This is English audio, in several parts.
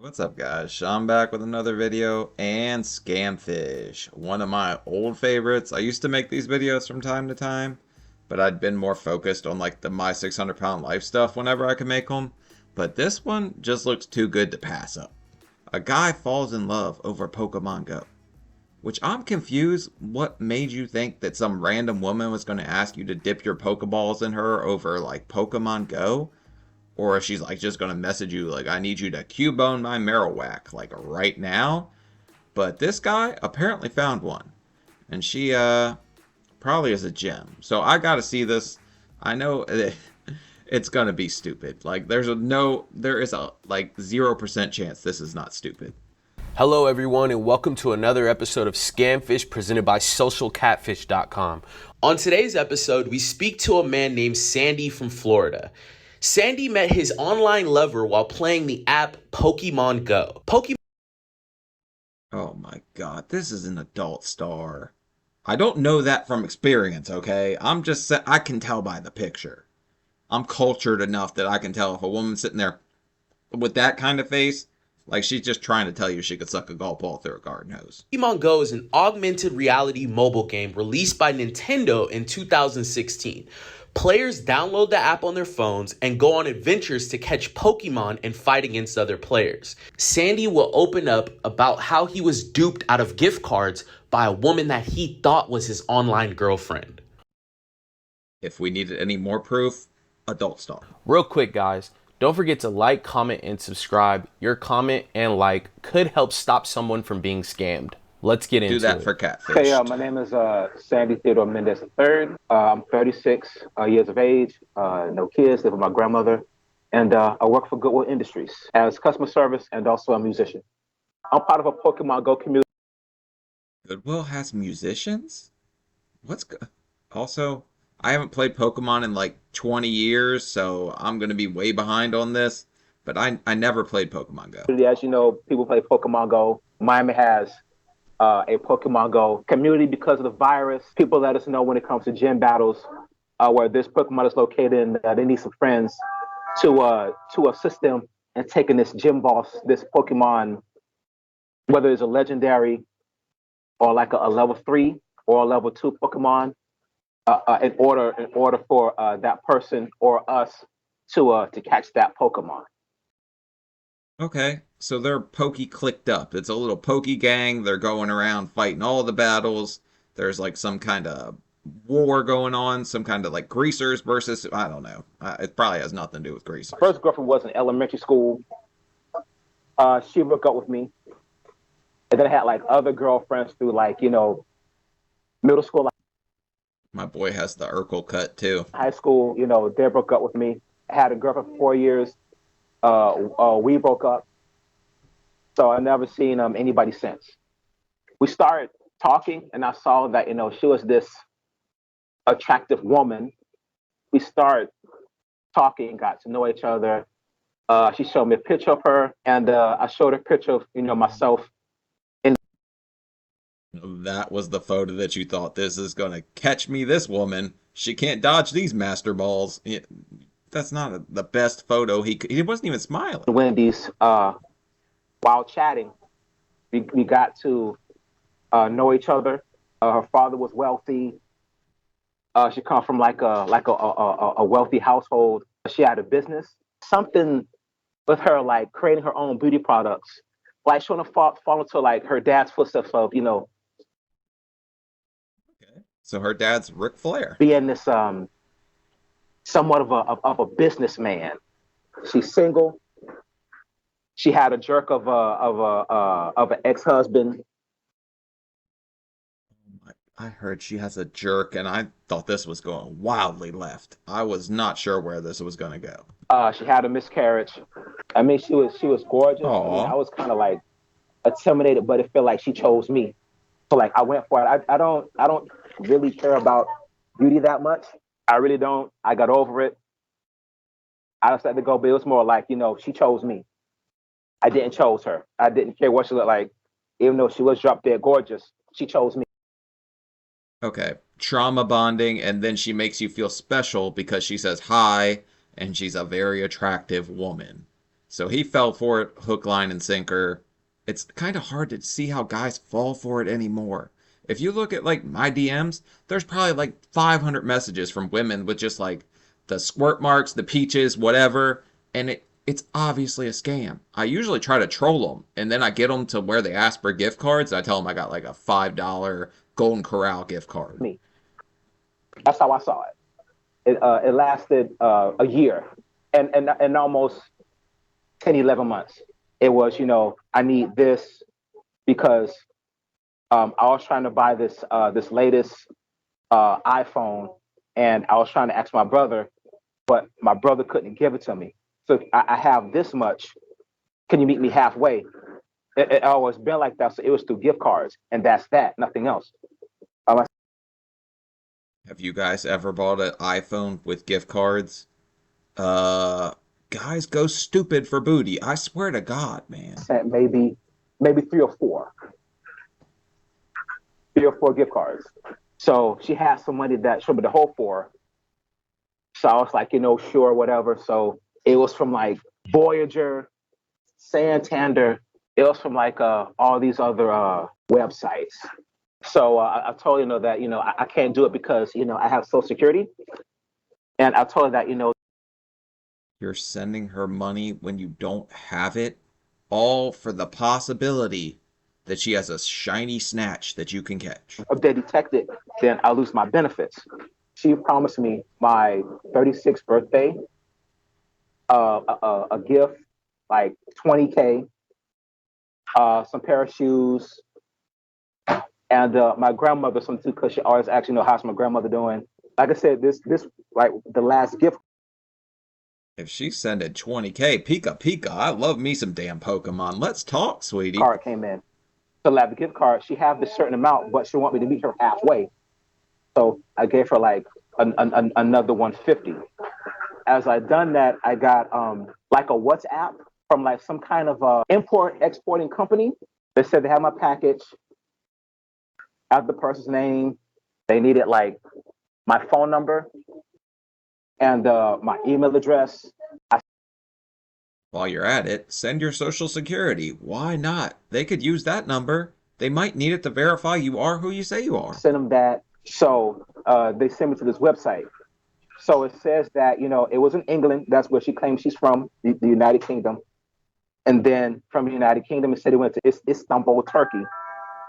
What's up, guys? I'm back with another video and Scamfish, one of my old favorites. I used to make these videos from time to time, but I'd been more focused on like the My 600 Pound Life stuff whenever I could make them. But this one just looks too good to pass up. A guy falls in love over Pokemon Go, which I'm confused. What made you think that some random woman was going to ask you to dip your Pokeballs in her over like Pokemon Go? Or if she's like just gonna message you like, I need you to Cubone my Marowak like right now. But this guy apparently found one, and she probably is a gem. So I gotta see this. I know it's gonna be stupid. Like there is a like 0% chance this is not stupid. Hello, everyone, and welcome to another episode of Scamfish presented by SocialCatfish.com. On today's episode, we speak to a man named Sandy from Florida. Sandy met his online lover while playing the app Pokemon Go. Oh my god, this is an adult star. I don't know that from experience, okay? I can tell by the picture. I'm cultured enough that I can tell if a woman's sitting there with that kind of face, like she's just trying to tell you she could suck a golf ball through a garden hose. Pokemon Go is an augmented reality mobile game released by Nintendo in 2016. Players download the app on their phones and go on adventures to catch Pokemon and fight against other players. Sandy will open up about how he was duped out of gift cards by a woman that he thought was his online girlfriend. If we needed any more proof, adult star. Real quick, guys, don't forget to like, comment, and subscribe. Your comment and like could help stop someone from being scammed. Let's get into it. Do that for Catfish. Hey, my name is Sandy Theodore Mendez III. I'm 36 years of age, no kids, live with my grandmother, and I work for Goodwill Industries as customer service and also a musician. I'm part of a Pokemon Go community. Goodwill has musicians? What's good? Also, I haven't played Pokemon in like 20 years, so I'm going to be way behind on this. But I never played Pokemon Go. As you know, people play Pokemon Go. Miami has a Pokemon Go community because of the virus. People let us know when it comes to gym battles where this Pokemon is located and they need some friends to assist them in taking this gym boss, this Pokemon, whether it's a legendary or like a level 3 or a level 2 Pokemon, in order for that person or us to catch that Pokemon. Okay, so they're Poke clicked up. It's a little Poke gang. They're going around fighting all the battles. There's like some kind of war going on, some kind of like greasers versus, I don't know. It probably has nothing to do with greasers. First girlfriend was in elementary school. She broke up with me. And then I had like other girlfriends through like, middle school, My boy has the Urkel cut too. high school, they broke up with me. I had a girlfriend for 4 years. We broke up. So I never seen anybody since. We started talking and I saw that, she was this attractive woman. We started talking, got to know each other. She showed me a picture of her and I showed her a picture of, myself. That was the photo that you thought, this is going to catch me, this woman. She can't dodge these master balls. That's not the best photo. He wasn't even smiling. Wendy's, while chatting, we got to know each other. Her father was wealthy. She come from like a wealthy household. She had a business. Something with her, like creating her own beauty products, like she want to fall into like her dad's footsteps of, Okay. So her dad's Ric Flair. being this somewhat of a businessman. She's single. She had a jerk of an ex-husband. I heard she has a jerk, and I thought this was going wildly left. I was not sure where this was going to go. She had a miscarriage. I mean, she was gorgeous. I mean, Aw. I was kind of like intimidated, but it felt like she chose me. So like I went for it. I don't really care about beauty that much. I really don't. I got over it. I just let it go. But it was more like, she chose me. I didn't chose her. I didn't care what she looked like. Even though she was drop dead gorgeous, she chose me. Okay. Trauma bonding, and then she makes you feel special because she says hi, and she's a very attractive woman. So he fell for it hook, line, and sinker. It's kind of hard to see how guys fall for it anymore. If you look at like my DMs, there's probably like 500 messages from women with just like the squirt marks, the peaches, whatever, and it's obviously a scam. I usually try to troll them, and then I get them to where they ask for gift cards. I tell them I got like a $5 Golden Corral gift card. Me. That's how I saw it. It lasted a year and almost 10, 11 months. It was, I need this because I was trying to buy this latest iPhone, and I was trying to ask my brother, but my brother couldn't give it to me. So I have this much. Can you meet me halfway? It always been like that. So it was through gift cards, and that's that, nothing else. Have you guys ever bought an iPhone with gift cards? Guys go stupid for booty. I swear to God, man. Sent maybe three or four gift cards. So she had some money that should be the whole four. So I was like, sure, whatever. So it was from like Voyager, Santander. It was from like all these other websites. So I told her that I can't do it because I have Social Security, and I told her that You're sending her money when you don't have it, all for the possibility that she has a shiny snatch that you can catch. if they detect it, then I'll lose my benefits. She promised me my 36th birthday, a gift like $20K, some pair of shoes, and my grandmother some too, because she always actually know how's my grandmother doing. Like I said, this like the last gift If she's sending 20K, Pika Pika, I love me some damn Pokemon. Let's talk, sweetie. card came in. So I have the gift card. She have this certain amount, but she want me to meet her halfway. So I gave her like another 150. As I done that, I got like a WhatsApp from like some kind of import exporting company. They said they have my package. Have the person's name. They needed like my phone number and my email address. While you're at it, send your social security. Why not? They could use that number. They might need it to verify you are who you say you are. Sent them that. So they sent me to this website. So it says that, it was in England. That's where she claims she's from, the United Kingdom. And then from the United Kingdom, it said it went to Istanbul, Turkey.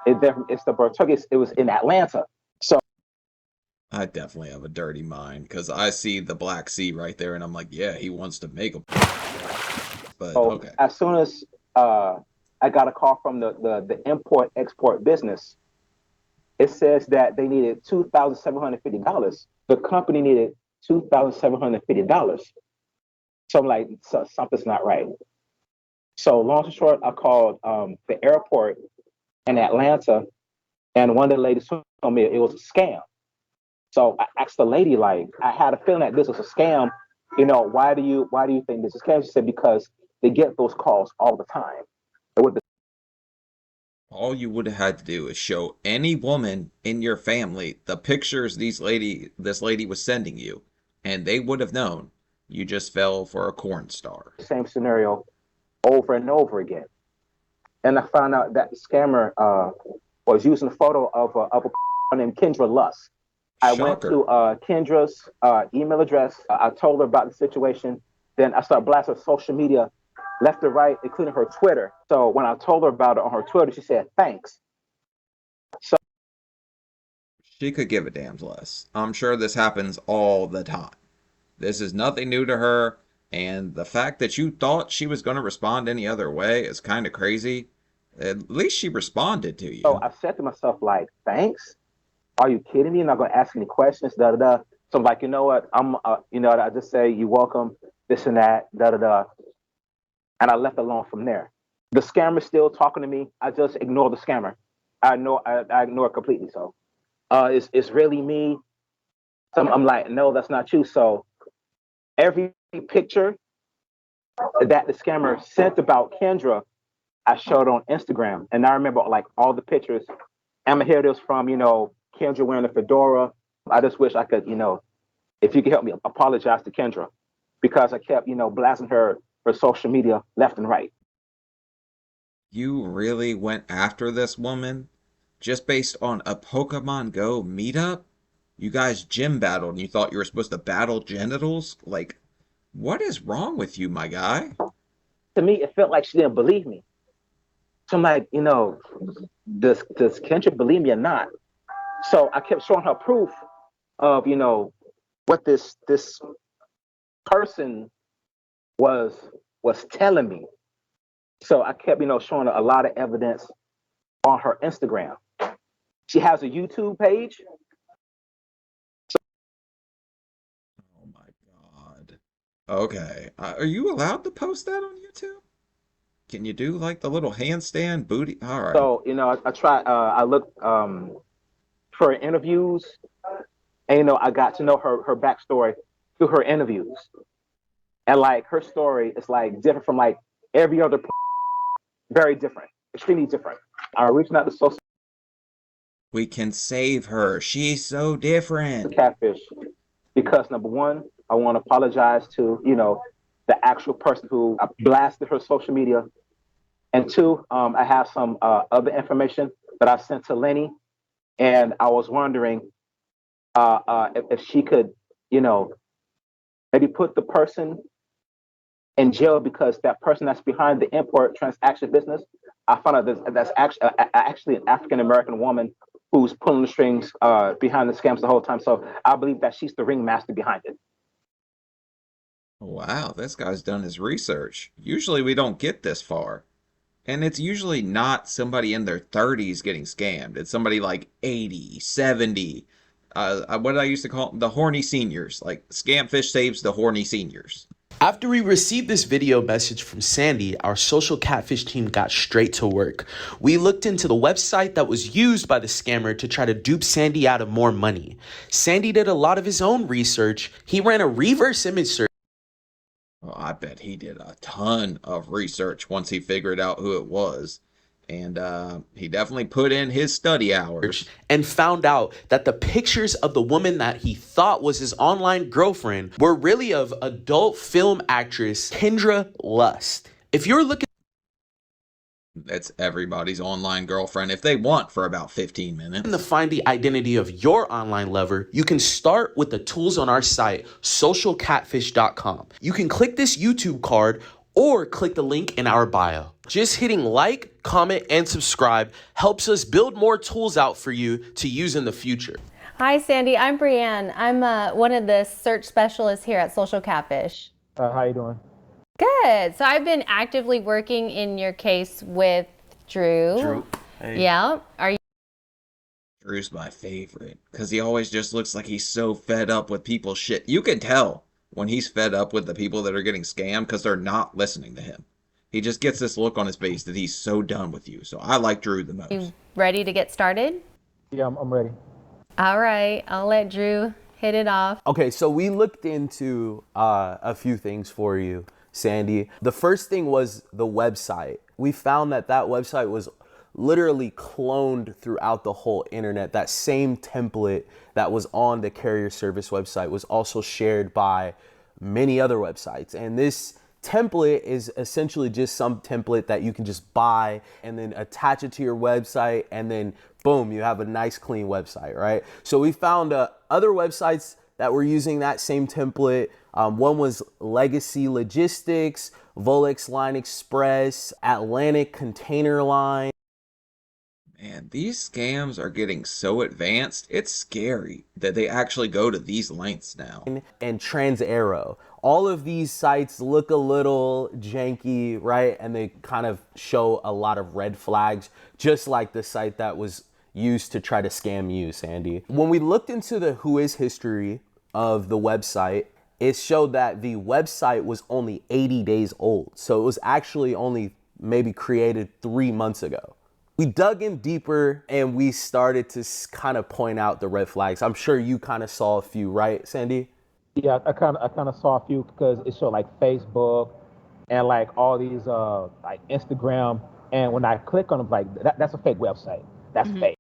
Istanbul, Turkey, it was in Atlanta. So I definitely have a dirty mind because I see the Black Sea right there and I'm like, yeah, he wants to make a. But okay. as soon as I got a call from the import export business, it says that they needed $2,750. The company needed $2,750. So I'm like, something's not right. So long and short, I called the airport in Atlanta, and one of the ladies told me it was a scam. So I asked the lady, like, I had a feeling that this was a scam. Why do you think this is a scam? She said, because they get those calls all the time. All you would have had to do is show any woman in your family the pictures this lady was sending you, and they would have known you just fell for a corn star. Same scenario over and over again. And I found out that the scammer was using a photo of a named Kendra Luss. I went to Kendra's email address. I told her about the situation. Then I started blasting her social media, left to right, including her Twitter. So when I told her about it on her Twitter, she said, thanks. So she could give a damn less. I'm sure this happens all the time. This is nothing new to her. And the fact that you thought she was going to respond any other way is kind of crazy. At least she responded to you. So I said to myself, like, thanks? Are you kidding me? You're not going to ask any questions, da-da-da. So I'm like, you know what? I just say, you're welcome, this and that, da-da-da. And I left alone from there. The scammer's still talking to me. I just ignore the scammer. I ignore it completely. So it's really me. So I'm like, no, that's not you. So every picture that the scammer sent about Kendra, I showed on Instagram. And I remember like all the pictures. I'm here this from, Kendra wearing a fedora. I just wish I could, if you could help me apologize to Kendra, because I kept, blasting her her social media left and right. You really went after this woman just based on a Pokemon Go meetup? You guys gym battled and you thought you were supposed to battle genitals? Like, what is wrong with you, my guy? To me, it felt like she didn't believe me. So I'm like, does Kendra believe me or not? So I kept showing her proof of, what this person was telling me. So I kept, showing her a lot of evidence on her Instagram. She has a YouTube page. Oh my God. Okay. Are you allowed to post that on YouTube? Can you do like the little handstand booty? All right. So, I try, I looked for interviews, and, I got to know her backstory through her interviews. And like her story is like different from like every other, very different, extremely different. I reached out to social We can save her. She's so different. catfish because number one, I want to apologize to, the actual person who blasted her social media. And two, I have some other information that I sent to Lenny, and I was wondering if she could, maybe put the person in jail because that person that's behind the import transaction business. I found out that's actually an African American woman who's pulling the strings behind the scams the whole time. So I believe that she's the ringmaster behind it. Wow, this guy's done his research. Usually we don't get this far. And it's usually not somebody in their 30s getting scammed. It's somebody like 80, 70. What I used to call them, the horny seniors. Like, Scamfish saves the horny seniors. After we received this video message from Sandy, our social catfish team got straight to work. We looked into the website that was used by the scammer to try to dupe Sandy out of more money. Sandy did a lot of his own research. He ran a reverse image search. Well, I bet he did a ton of research once he figured out who it was. And he definitely put in his study hours. And found out that the pictures of the woman that he thought was his online girlfriend were really of adult film actress Kendra Lust. If you're looking That's everybody's online girlfriend if they want for about 15 minutes. to find the identity of your online lover, you can start with the tools on our site, socialcatfish.com. You can click this YouTube card or click the link in our bio. Just hitting like, comment, and subscribe helps us build more tools out for you to use in the future. Hi, Sandy. I'm Brianne. I'm one of the search specialists here at Social Catfish. How you doing? Good. So I've been actively working in your case with Drew. Hey. Yeah. Are you? Drew's my favorite because he always just looks like he's so fed up with people's shit. You can tell when he's fed up with the people that are getting scammed because they're not listening to him. He just gets this look on his face that he's so done with you. So I like Drew the most. You ready to get started? Yeah, I'm ready. All right. I'll let Drew hit it off. Okay, so we looked into a few things for you, Sandy. The first thing was the website. We found that website was literally cloned throughout the whole internet. That same template that was on the carrier service website was also shared by many other websites. And this template is essentially just some template that you can just buy and then attach it to your website, and then boom, you have a nice clean website, right? So we found other websites that were using that same template. One was Legacy Logistics, Volex Line Express, Atlantic Container Line. Man, these scams are getting so advanced, it's scary that they actually go to these lengths now. And Trans-Arrow. All of these sites look a little janky, right? And they kind of show a lot of red flags, just like the site that was used to try to scam you, Sandy. When we looked into the Whois history of the website, it showed that the website was only 80 days old. So it was actually only maybe created 3 months ago. We dug in deeper and we started to kind of point out the red flags. I'm sure you kind of saw a few, right, Sandy? Yeah, I kind of saw a few because it showed like Facebook and like all these like Instagram, and when I click on them, like that's a fake website. That's fake.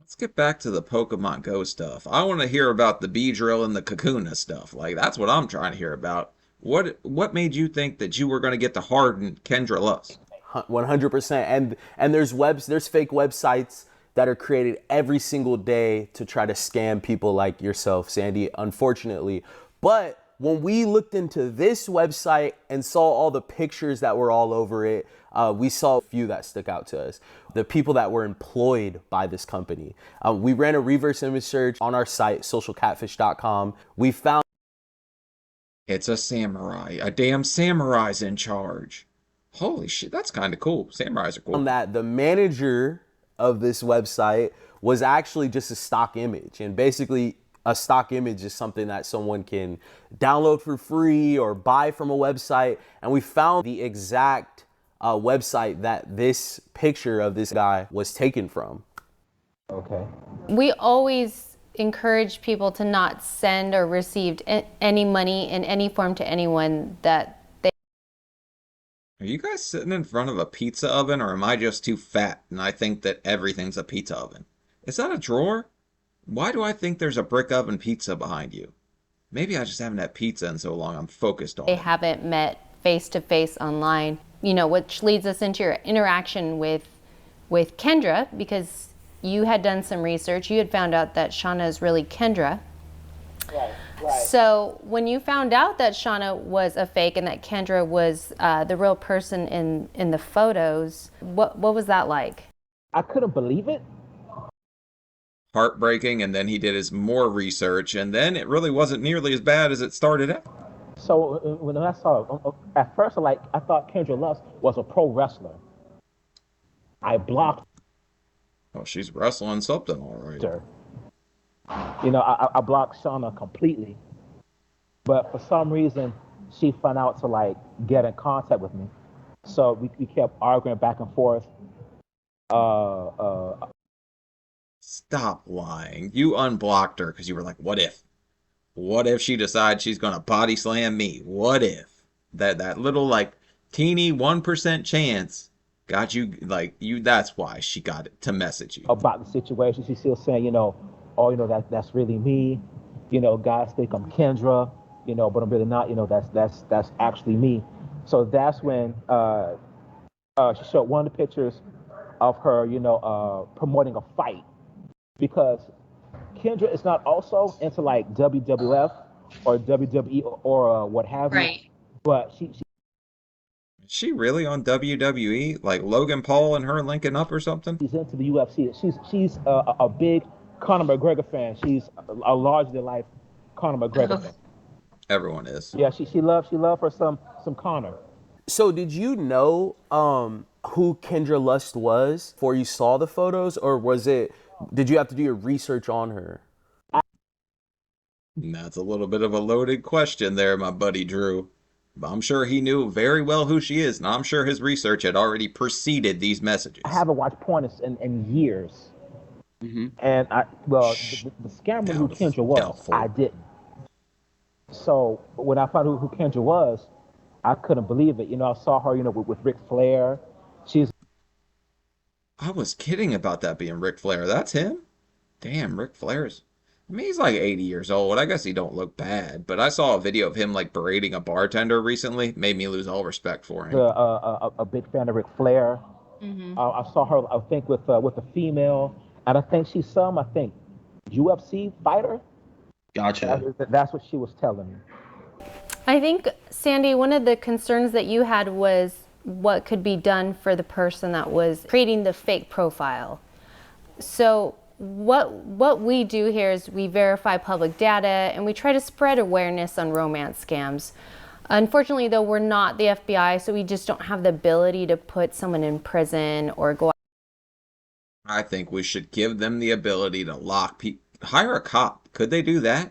Let's get back to the Pokemon Go stuff. I want to hear about the Beedrill and the Kakuna stuff. Like, that's what I'm trying to hear about. What made you think that you were going to get to harden Kendra Lust? 100%. And there's fake websites that are created every single day to try to scam people like yourself, Sandy, unfortunately. But when we looked into this website and saw all the pictures that were all over it, we saw a few that stuck out to us. The people that were employed by this company. We ran a reverse image search on our site, socialcatfish.com. We found It's a samurai. A damn samurai's in charge. Holy shit, that's kind of cool. Samurais are cool. that the manager of this website was actually just a stock image. And basically, a stock image is something that someone can download for free or buy from a website. And we found the exact website that this picture of this guy was taken from. Okay. We always encourage people to not send or receive any money in any form to anyone that they. Are you guys sitting in front of a pizza oven, or am I just too fat and I think that everything's a pizza oven? Is that a drawer? Why do I think there's a brick oven pizza behind you? Maybe I just haven't had pizza in so long I'm focused on They it. haven't met face to face online, which leads us into your interaction with Kendra, because you had done some research. You had found out that Shauna is really Kendra. Right. So when you found out that Shauna was a fake and that Kendra was the real person in the photos, what was that like? I couldn't believe it. Heartbreaking, and then he did his more research, and then it really wasn't nearly as bad as it started out. So when I saw it, at first, I thought Kendra Lust was a pro wrestler. I blocked Oh, she's wrestling something all right. her. I blocked Shauna completely. But for some reason, she found out to get in contact with me. So we kept arguing back and forth. Stop lying. You unblocked her because you were like, what if? What if she decides she's going to body slam me? What if? That little teeny 1% chance got you that's why she got it to message you. About the situation. She's still saying, that's really me. Guys think I'm Kendra, but I'm really not. That's actually me. So that's when she showed one of the pictures of her, promoting a fight, because Kendra is not also into WWF or WWE or what have you. Right. But Is she really on WWE? Like Logan Paul and her linking up or something? she's into the UFC. She's a big Conor McGregor fan. She's a larger than life Conor McGregor fan. Everyone is. Yeah, she loved her some Conor. So did you know who Kendra Lust was before you saw the photos, or did you have to do your research on her? That's a little bit of a loaded question there, my buddy Drew. But I'm sure he knew very well who she is, and I'm sure his research had already preceded these messages. I haven't watched porn in years. Mm-hmm. And the scammer who Kendra was, doubtful. I didn't. So when I found out who Kendra was, I couldn't believe it. I saw her, with Ric Flair. I was kidding about that being Ric Flair. That's him? Damn, Ric Flair's... he's 80 years old. I guess he don't look bad. But I saw a video of him, berating a bartender recently. Made me lose all respect for him. A big fan of Ric Flair. Mm-hmm. I saw her, I think, with a female. And I think she's some, UFC fighter. Gotcha. That's what she was telling me. I think, Sandy, one of the concerns that you had was what could be done for the person that was creating the fake profile. So what we do here is we verify public data and we try to spread awareness on romance scams. Unfortunately, though, we're not the FBI, so we just don't have the ability to put someone in prison or go. I think we should give them the ability to lock people. Hire a cop. Could they do that?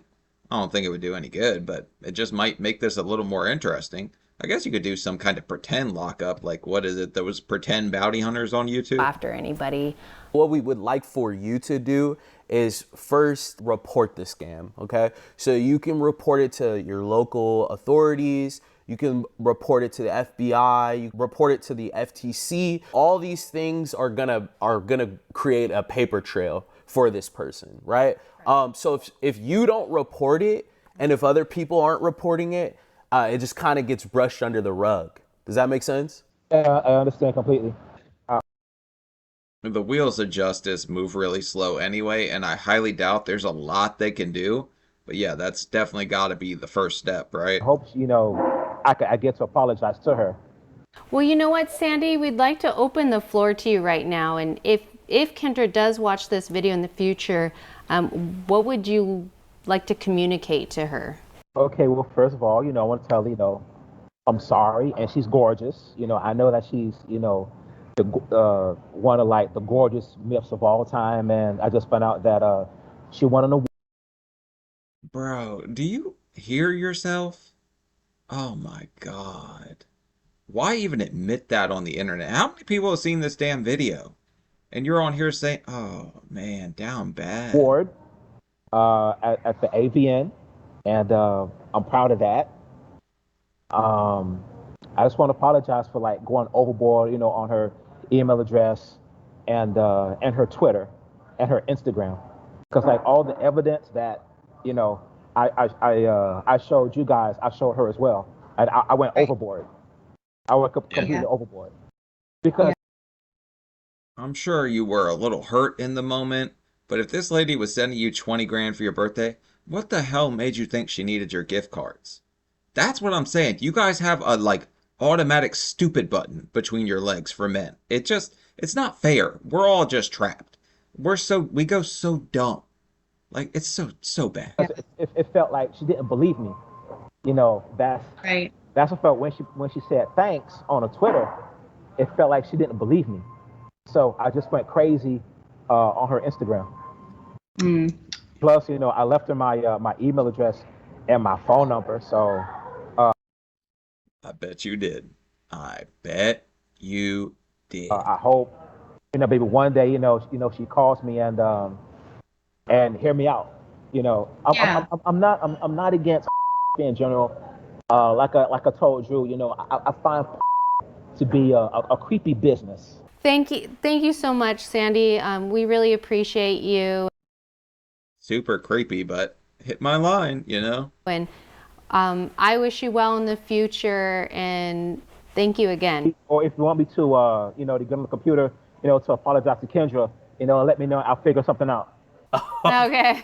I don't think it would do any good, but it just might make this a little more interesting. I guess you could do some kind of pretend lockup, what is it? There was pretend bounty hunters on YouTube? After anybody. What we would like for you to do is first report the scam, okay? So you can report it to your local authorities, you can report it to the FBI, you can report it to the FTC. All these things are gonna create a paper trail for this person, right? So if you don't report it, and if other people aren't reporting it, it just kind of gets brushed under the rug. Does that make sense? I understand completely. The wheels of justice move really slow anyway, and I highly doubt there's a lot they can do. But yeah, that's definitely got to be the first step, right? I hope, I get to apologize to her. Well, you know what, Sandy? We'd like to open the floor to you right now. And if Kendra does watch this video in the future, what would you like to communicate to her? Okay, well, first of all, I want to tell I'm sorry, and she's gorgeous. I know that she's, the one of like the gorgeous myths of all time, and I just found out that she won an award. Bro, do you hear yourself? Oh my God. Why even admit that on the internet? How many people have seen this damn video? And you're on here saying, oh man, down bad. Award at the AVN, and I'm proud of that. I just want to apologize for like going overboard, on her email address and her Twitter and her Instagram, because like all the evidence that I showed you guys, I showed her as well, and I went overboard. I went completely overboard because I'm sure you were a little hurt in the moment, but if this lady was sending you 20 grand for your birthday, what the hell made you think she needed your gift cards? That's what I'm saying. You guys have a like automatic stupid button between your legs for men. It's not fair. We're all just trapped. We go so dumb. Like it's so bad. it felt like she didn't believe me. That's Right. That's what felt when she said thanks on a Twitter. It felt like she didn't believe me. So I just went crazy on her Instagram. Plus, I left her my email address and my phone number. So I bet you did. I bet you did. I hope, maybe one day, she calls me and hear me out. I'm not against in general. Like I told Drew, I find to be a creepy business. Thank you so much, Sandy. We really appreciate you. Super creepy, but hit my line, And I wish you well in the future, and thank you again. Or if you want me to, to get on the computer, to apologize to Kendra, let me know. I'll figure something out. Okay.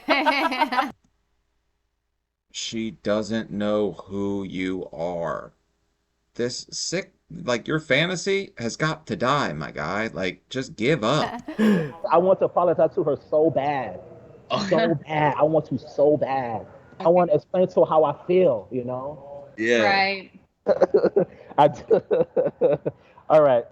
She doesn't know who you are. This sick, like your fantasy has got to die, my guy. Like, just give up. I want to apologize to her so bad. So bad. I want to so bad. I want to explain to her how I feel, Yeah. Right. All right.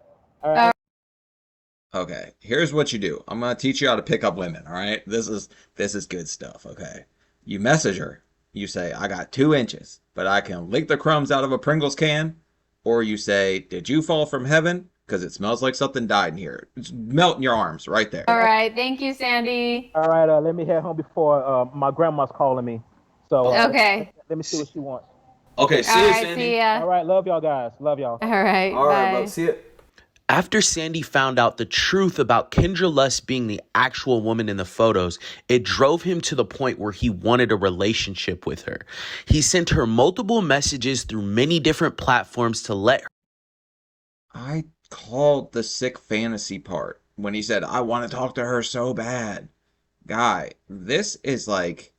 Okay, here's what you do. I'm gonna teach you how to pick up women, all right? This is good stuff, okay? You message her. You say, I got 2 inches, but I can lick the crumbs out of a Pringles can. Or you say, did you fall from heaven? Because it smells like something died in here. It's melting your arms right there. All right. Thank you, Sandy. All right. Let me head home before my grandma's calling me. So Okay. let me see what she wants. Okay, see All you, right. Sandy. See ya. All right. Love y'all guys. Love y'all. All right. All right, bye. bro. See you. After Sandy found out the truth about Kendra Lust being the actual woman in the photos, it drove him to the point where he wanted a relationship with her. He sent her multiple messages through many different platforms to let her. I called the sick fantasy part when he said, I want to talk to her so bad. Guy, this is like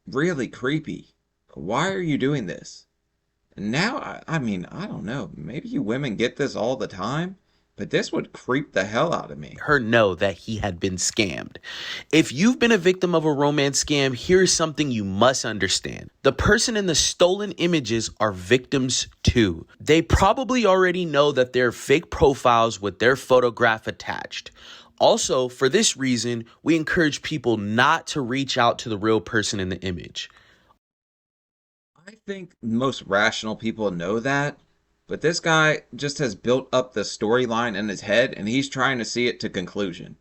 really creepy. Why are you doing this? Now, I mean, I don't know. Maybe you women get this all the time, but this would creep the hell out of me. Her know that he had been scammed. If you've been a victim of a romance scam, here's something you must understand. The person in the stolen images are victims too. They probably already know that they're fake profiles with their photograph attached. Also, for this reason, we encourage people not to reach out to the real person in the image. I think most rational people know that, but this guy just has built up the storyline in his head and he's trying to see it to conclusion.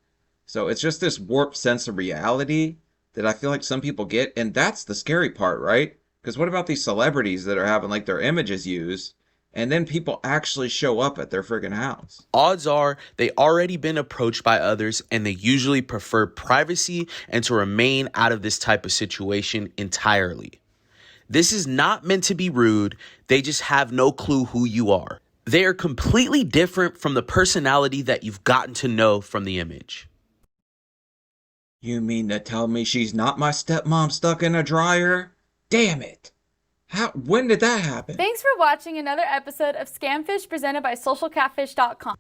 So it's just this warped sense of reality that I feel like some people get, and that's the scary part, right? Because what about these celebrities that are having like their images used and then people actually show up at their friggin' house? Odds are they already been approached by others and they usually prefer privacy and to remain out of this type of situation entirely. This is not meant to be rude. They just have no clue who you are. They are completely different from the personality that you've gotten to know from the image. You mean to tell me she's not my stepmom stuck in a dryer? Damn it. When did that happen? Thanks for watching another episode of Scamfish presented by socialcatfish.com.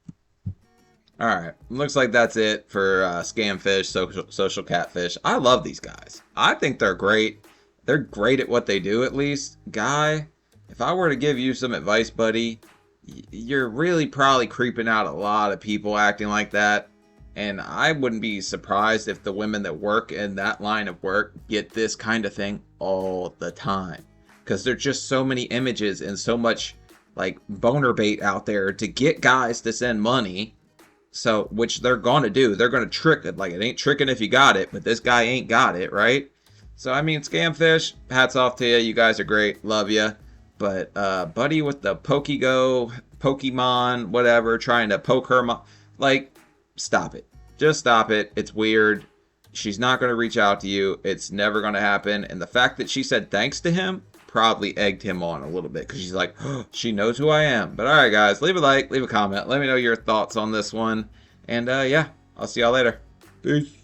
All right, looks like that's it for Scamfish, Social Catfish. I love these guys. I think they're great. They're great at what they do, at least. Guy, if I were to give you some advice, buddy, you're really probably creeping out a lot of people acting like that. And I wouldn't be surprised if the women that work in that line of work get this kind of thing all the time. Because there's just so many images and so much like boner bait out there to get guys to send money. So, which they're going to do. They're going to trick it. Like, it ain't tricking if you got it, but this guy ain't got it, right? So, I mean, Scamfish, hats off to you. You guys are great. Love you. But, buddy with the Pokemon, whatever, trying to poke her like, stop it. Just stop it. It's weird. She's not going to reach out to you. It's never going to happen. And the fact that she said thanks to him probably egged him on a little bit, because she's like, oh, she knows who I am. But all right, guys, leave a like, leave a comment, let me know your thoughts on this one, and yeah, I'll see y'all later. Peace.